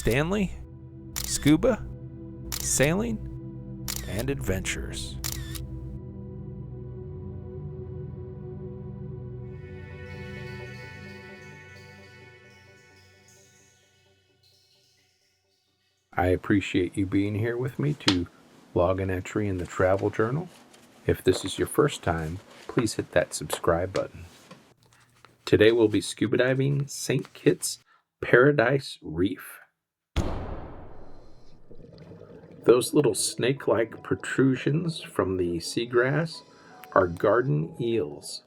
Stanley, Scuba, Sailing, and Adventures. I appreciate you being here with me to log an entry in the travel journal. If this is your first time, please hit that subscribe button. Today we'll be scuba diving St. Kitts Paradise Reef. Those little snake-like protrusions from the seagrass are garden eels.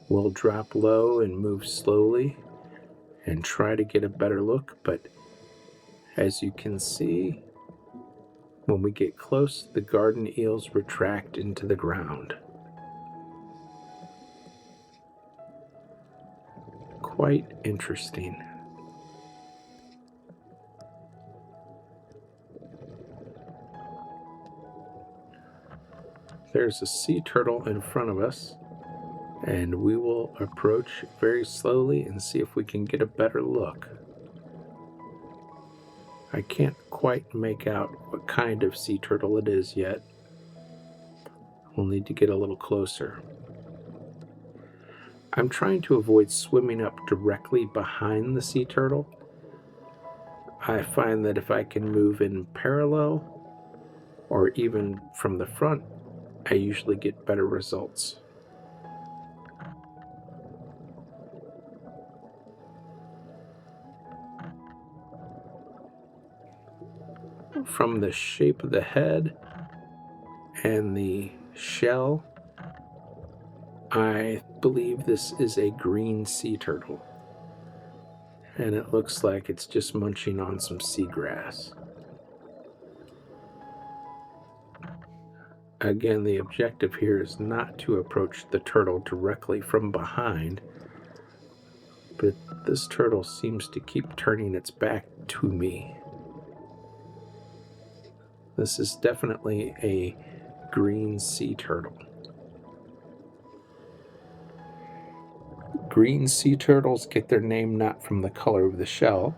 We'll drop low and move slowly and try to get a better look, but as you can see, when we get close, the garden eels retract into the ground. Quite interesting. There's a sea turtle in front of us, and we will approach very slowly and see if we can get a better look. I can't quite make out what kind of sea turtle it is yet. We'll need to get a little closer. I'm trying to avoid swimming up directly behind the sea turtle. I find that if I can move in parallel or even from the front, I usually get better results. From the shape of the head and the shell, I believe this is a green sea turtle, and it looks like it's just munching on some seagrass. Again, the objective here is not to approach the turtle directly from behind, but this turtle seems to keep turning its back to me. This is definitely a green sea turtle. Green sea turtles get their name not from the color of the shell,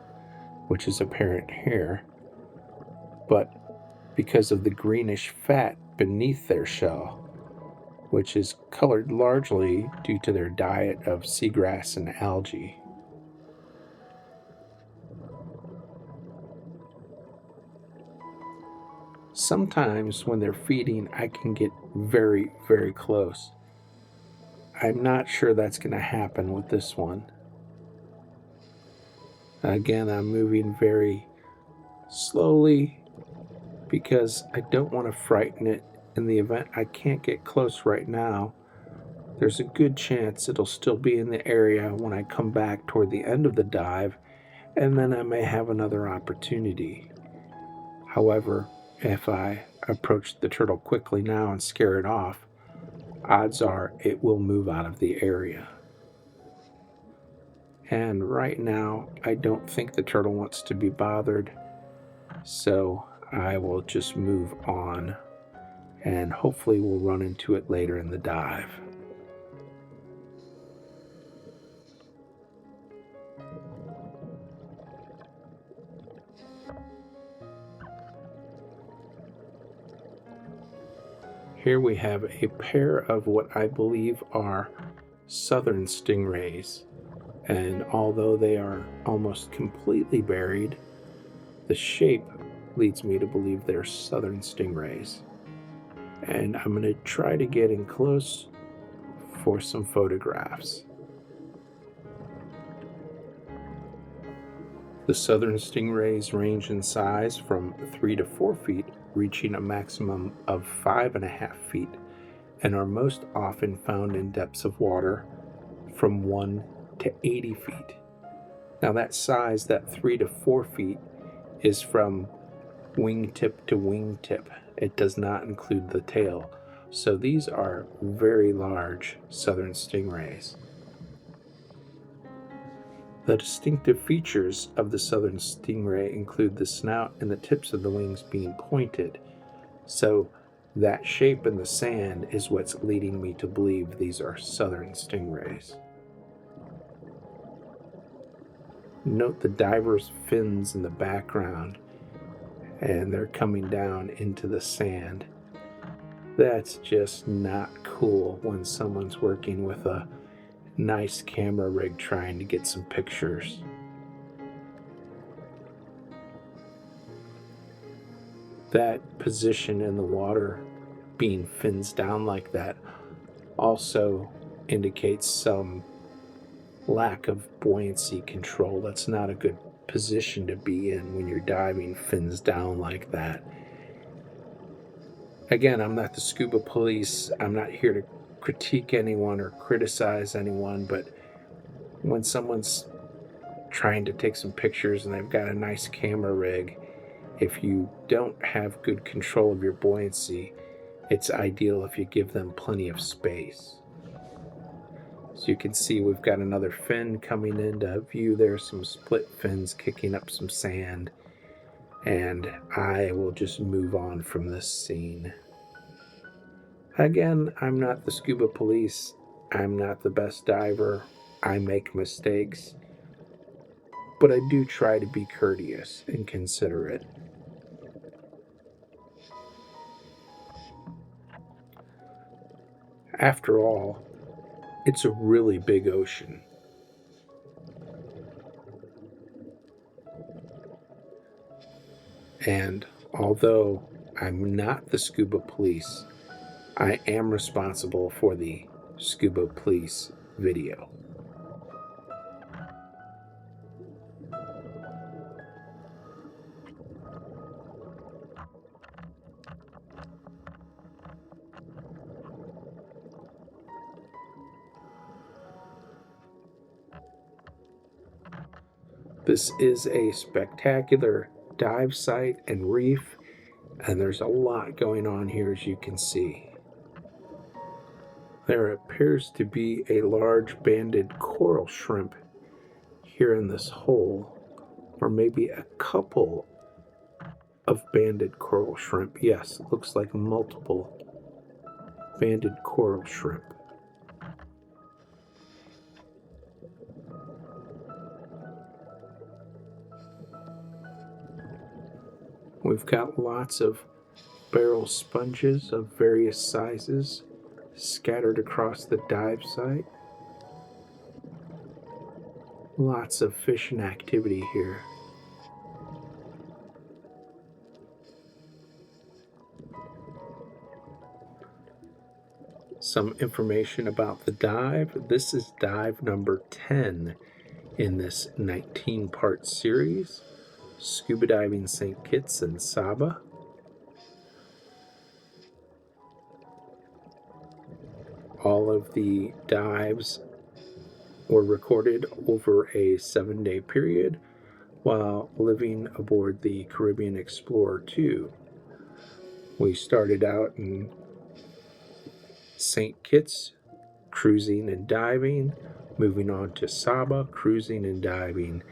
which is apparent here, but because of the greenish fat beneath their shell, which is colored largely due to their diet of seagrass and algae. Sometimes when they're feeding, I can get very, very close. I'm not sure that's going to happen with this one. Again, I'm moving very slowly because I don't want to frighten it. In the event I can't get close right now, there's a good chance it'll still be in the area when I come back toward the end of the dive, and then I may have another opportunity. However, if I approach the turtle quickly now and scare it off, odds are it will move out of the area. And right now, I don't think the turtle wants to be bothered, so I will just move on, and hopefully we'll run into it later in the dive. Here we have a pair of what I believe are southern stingrays, and although they are almost completely buried, the shape leads me to believe they're southern stingrays. And I'm going to try to get in close for some photographs. The southern stingrays range in size from 3 to 4 feet, reaching a maximum of 5.5 feet, and are most often found in depths of water from 1 to 80 feet. Now that size, that 3 to 4 feet, is from wingtip to wingtip. It does not include the tail. So these are very large southern stingrays. The distinctive features of the southern stingray include the snout and the tips of the wings being pointed. So that shape in the sand is what's leading me to believe these are southern stingrays. Note the diver's fins in the background, and they're coming down into the sand. That's just not cool when someone's working with a nice camera rig trying to get some pictures. That position in the water, being fins down like that, also indicates some lack of buoyancy control. That's not a good position to be in when you're diving fins down like that. Again, I'm not the scuba police. I'm not here to critique anyone or criticize anyone, but when someone's trying to take some pictures and they've got a nice camera rig, if you don't have good control of your buoyancy, it's ideal if you give them plenty of space. So you can see we've got another fin coming into view. There's some split fins kicking up some sand, and I will just move on from this scene. Again, I'm not the scuba police. I'm not the best diver. I make mistakes, but I do try to be courteous and considerate. After all, it's a really big ocean. And although I'm not the scuba police, I am responsible for the scuba police video. This is a spectacular dive site and reef, and there's a lot going on here, as you can see. There appears to be a large banded coral shrimp here in this hole, or maybe a couple of banded coral shrimp. Yes, it looks like multiple banded coral shrimp. We've got lots of barrel sponges of various sizes scattered across the dive site. Lots of fishing activity here. Some information about the dive. This is dive number 10 in this 19-part series. Scuba diving St. Kitts and Saba. All of the dives were recorded over a 7-day period while living aboard the Caribbean Explorer 2. We started out in St. Kitts, cruising and diving, moving on to Saba, cruising and diving,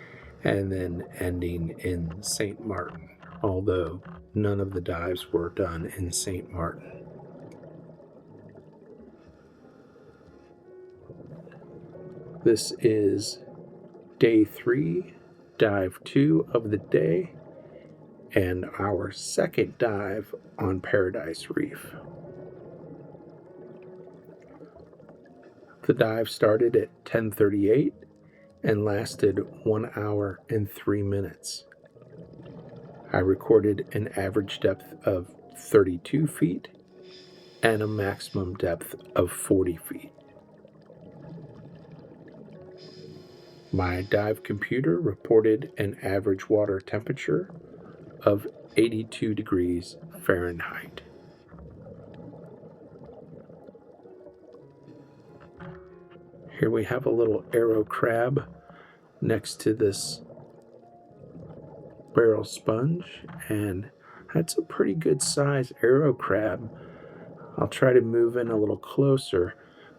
and then ending in St. Martin, although none of the dives were done in St. Martin. This is day 3, dive 2 of the day, and our second dive on Paradise Reef. The dive started at 10:38 and lasted 1 hour and 3 minutes. I recorded an average depth of 32 feet and a maximum depth of 40 feet. My dive computer reported an average water temperature of 82 degrees Fahrenheit. Here we have a little arrow crab next to this barrel sponge, and that's a pretty good size arrow crab. I'll try to move in a little closer,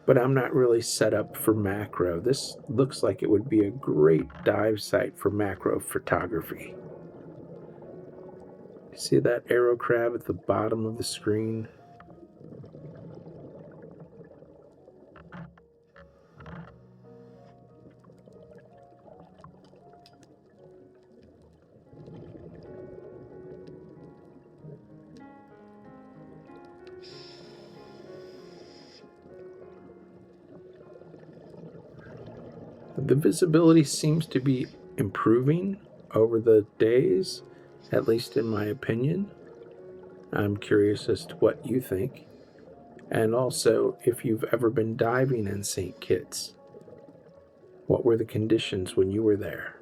but I'm not really set up for macro. This looks like it would be a great dive site for macro photography. See that arrow crab at the bottom of the screen? The visibility seems to be improving over the days, at least in my opinion. I'm curious as to what you think. And also, if you've ever been diving in St. Kitts, what were the conditions when you were there?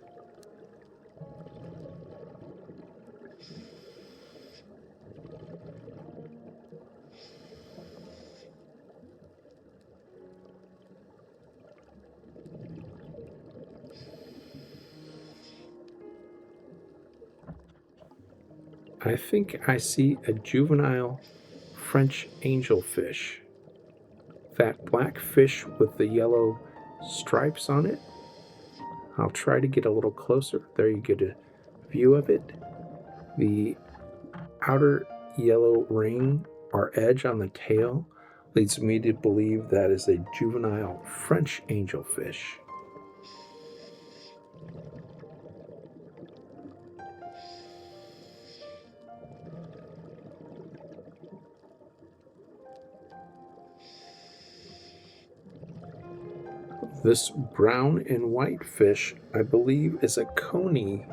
I think I see a juvenile French angelfish. That black fish with the yellow stripes on it. I'll try to get a little closer. There you get a view of it. The outer yellow ring or edge on the tail leads me to believe that is a juvenile French angelfish. This brown and white fish, I believe, is a Coney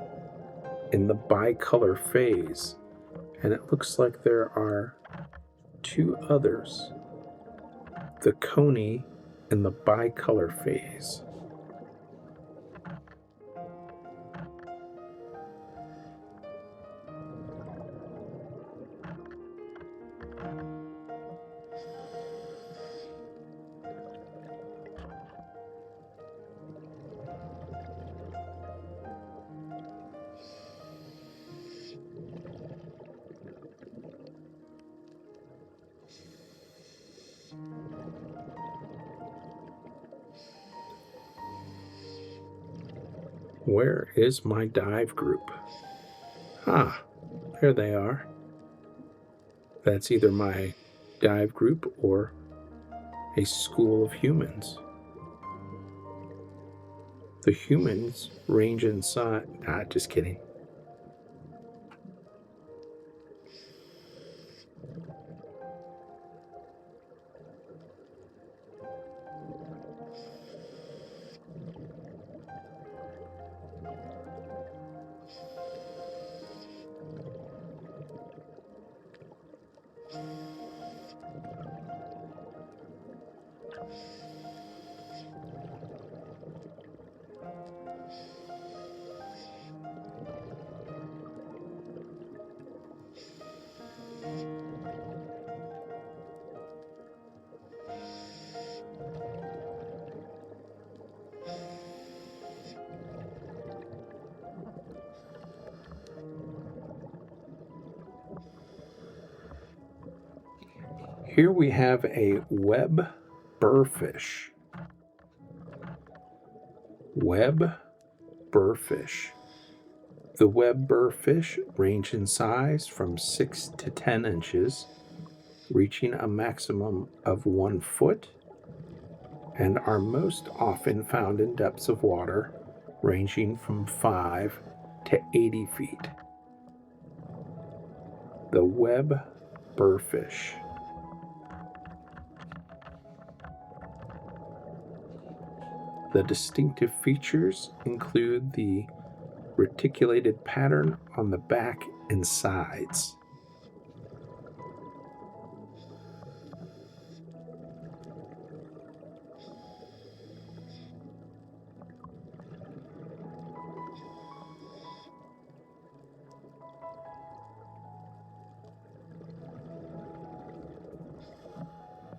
in the bicolor phase, and it looks like there are two others, the Coney in the bicolor phase. Where is my dive group? Ah, there they are. That's either my dive group or a school of humans. The humans range in size. Nah, just kidding. Here we have a web burrfish. Web burrfish. The web burrfish range in size from 6 to 10 inches, reaching a maximum of 1 foot, and are most often found in depths of water ranging from 5 to 80 feet. The web burrfish. The distinctive features include the reticulated pattern on the back and sides.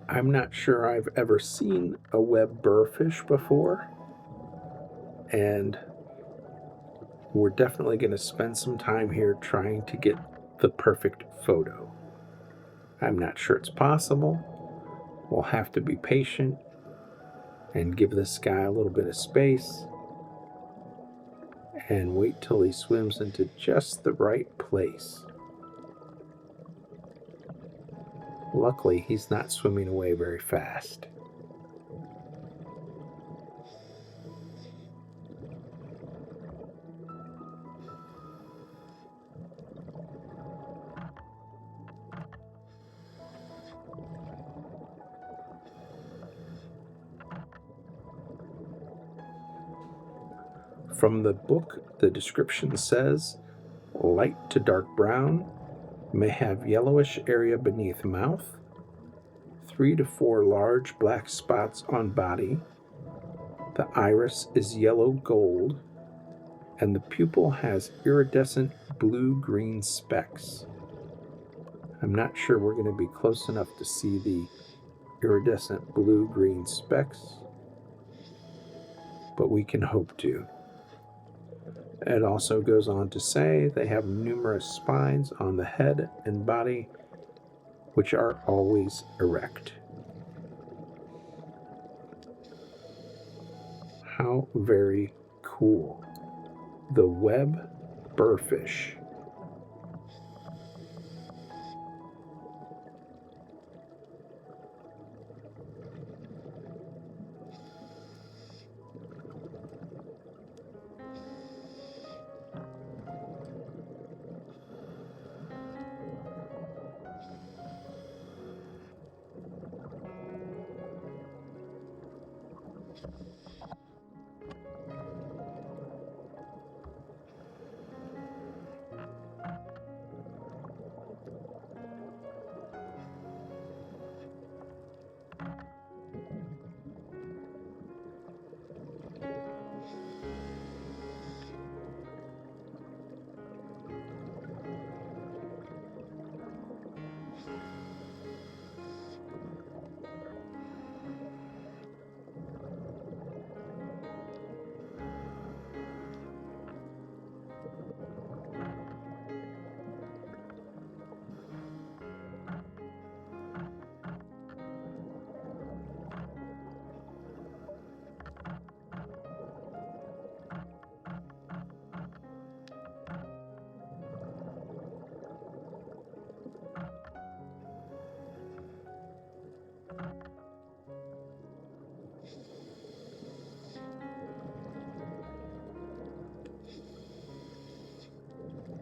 I'm not sure I've ever seen a web burrfish before, and we're definitely going to spend some time here trying to get the perfect photo. I'm not sure it's possible. We'll have to be patient and give this guy a little bit of space and wait till he swims into just the right place. Luckily, he's not swimming away very fast. From the book, the description says, light to dark brown, may have yellowish area beneath mouth, 3 to 4 large black spots on body, the iris is yellow gold, and the pupil has iridescent blue-green specks. I'm not sure we're going to be close enough to see the iridescent blue-green specks, but we can hope to. It also goes on to say they have numerous spines on the head and body, which are always erect. How very cool. The web burrfish.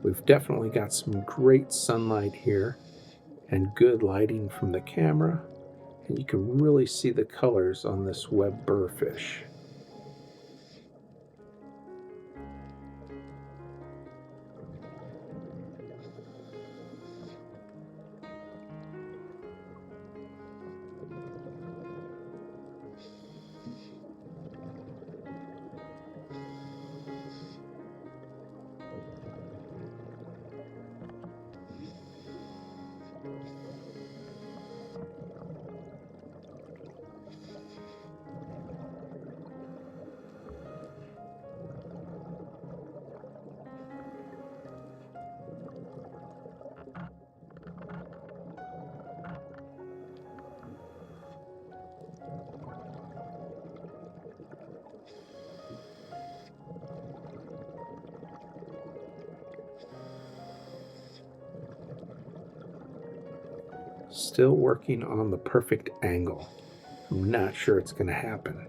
We've definitely got some great sunlight here and good lighting from the camera, and you can really see the colors on this web burrfish. Still working on the perfect angle. I'm not sure it's going to happen.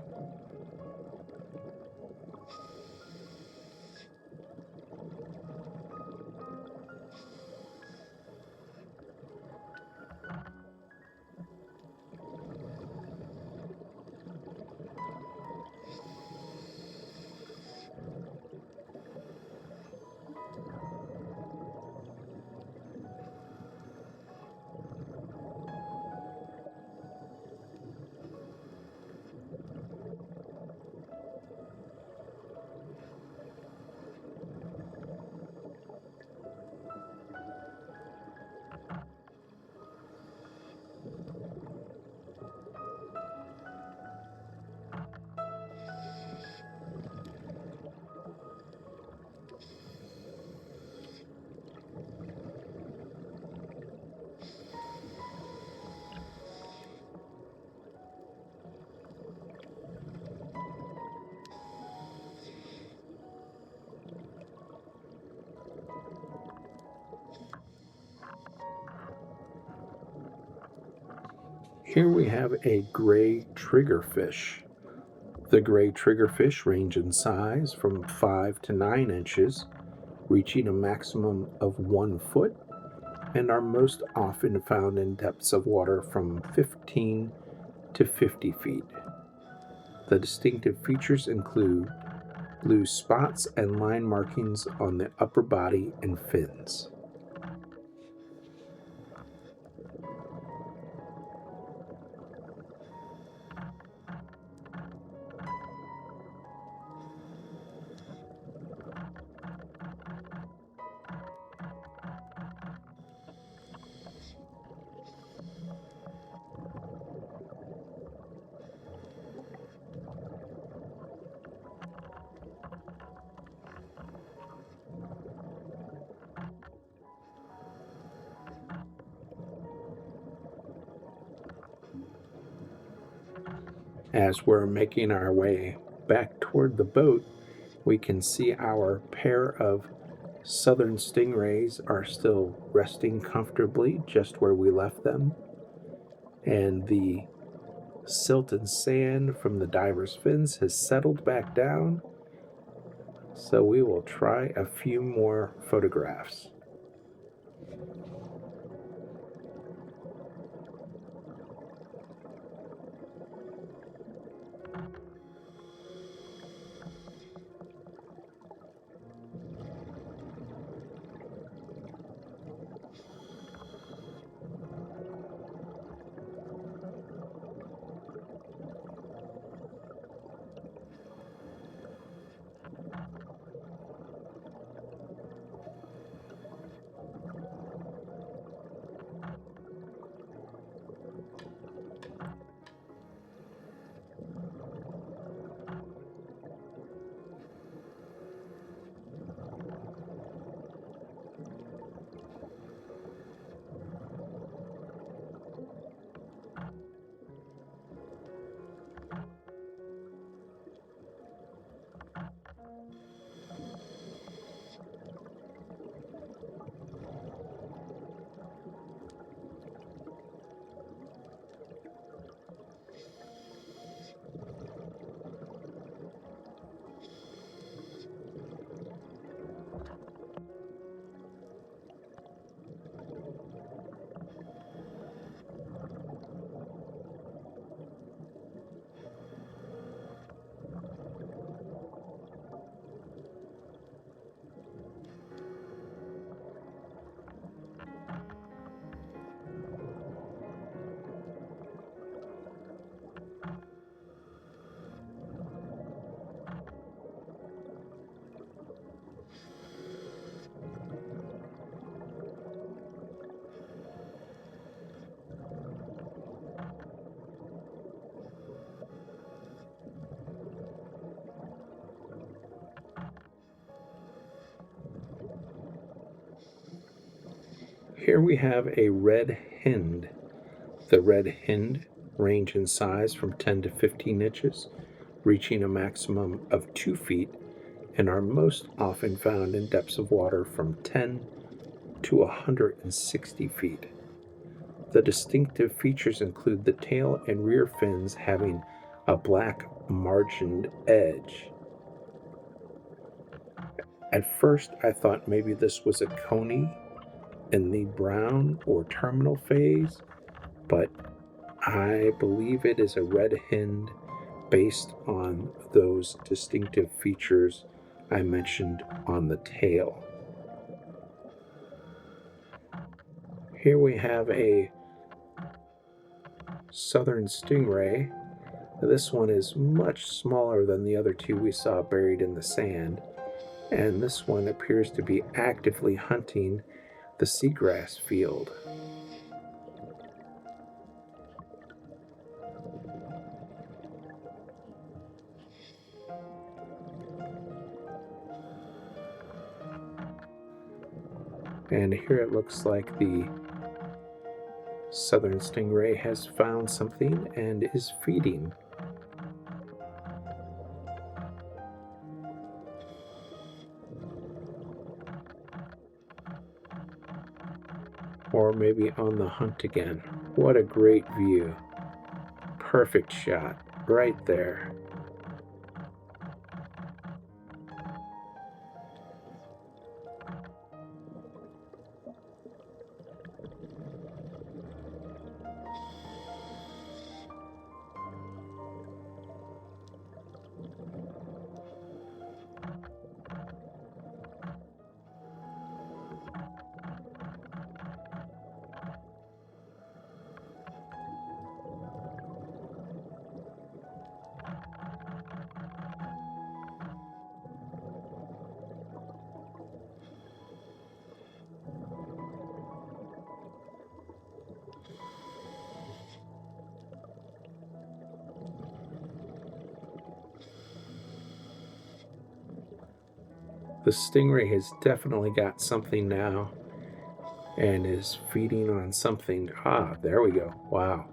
Here we have a gray triggerfish. The gray triggerfish range in size from 5 to 9 inches, reaching a maximum of 1 foot, and are most often found in depths of water from 15 to 50 feet. The distinctive features include blue spots and line markings on the upper body and fins. As we're making our way back toward the boat, we can see our pair of southern stingrays are still resting comfortably just where we left them, and the silt and sand from the diver's fins has settled back down, so we will try a few more photographs. Here we have a red hind. The red hind range in size from 10 to 15 inches, reaching a maximum of 2 feet, and are most often found in depths of water from 10 to 160 feet. The distinctive features include the tail and rear fins having a black margined edge. At first, I thought maybe this was a Coney in the brown or terminal phase, but I believe it is a red hind based on those distinctive features I mentioned on the tail. Here we have a southern stingray. This one is much smaller than the other two we saw buried in the sand, and this one appears to be actively hunting the seagrass field. And here it looks like the southern stingray has found something and is feeding. Or maybe on the hunt again. What a great view. Perfect shot right there. The stingray has definitely got something now and is feeding on something. Ah, there we go. Wow.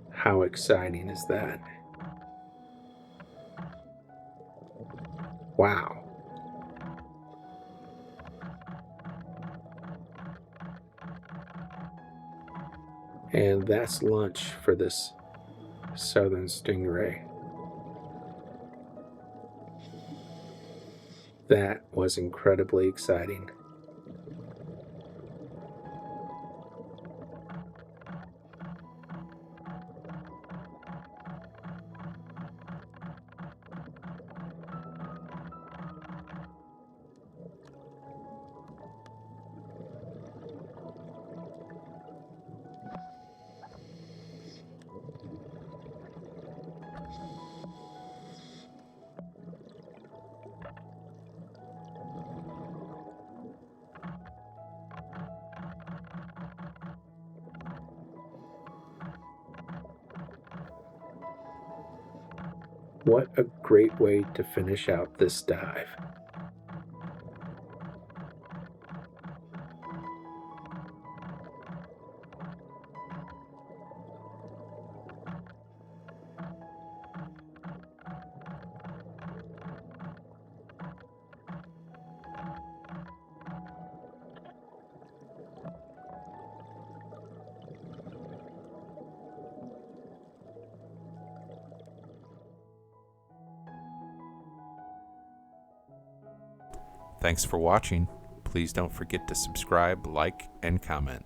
How exciting is that? Wow. And that's lunch for this southern stingray. That was incredibly exciting. What a great way to finish out this dive. Thanks for watching. Please don't forget to subscribe, like, and comment.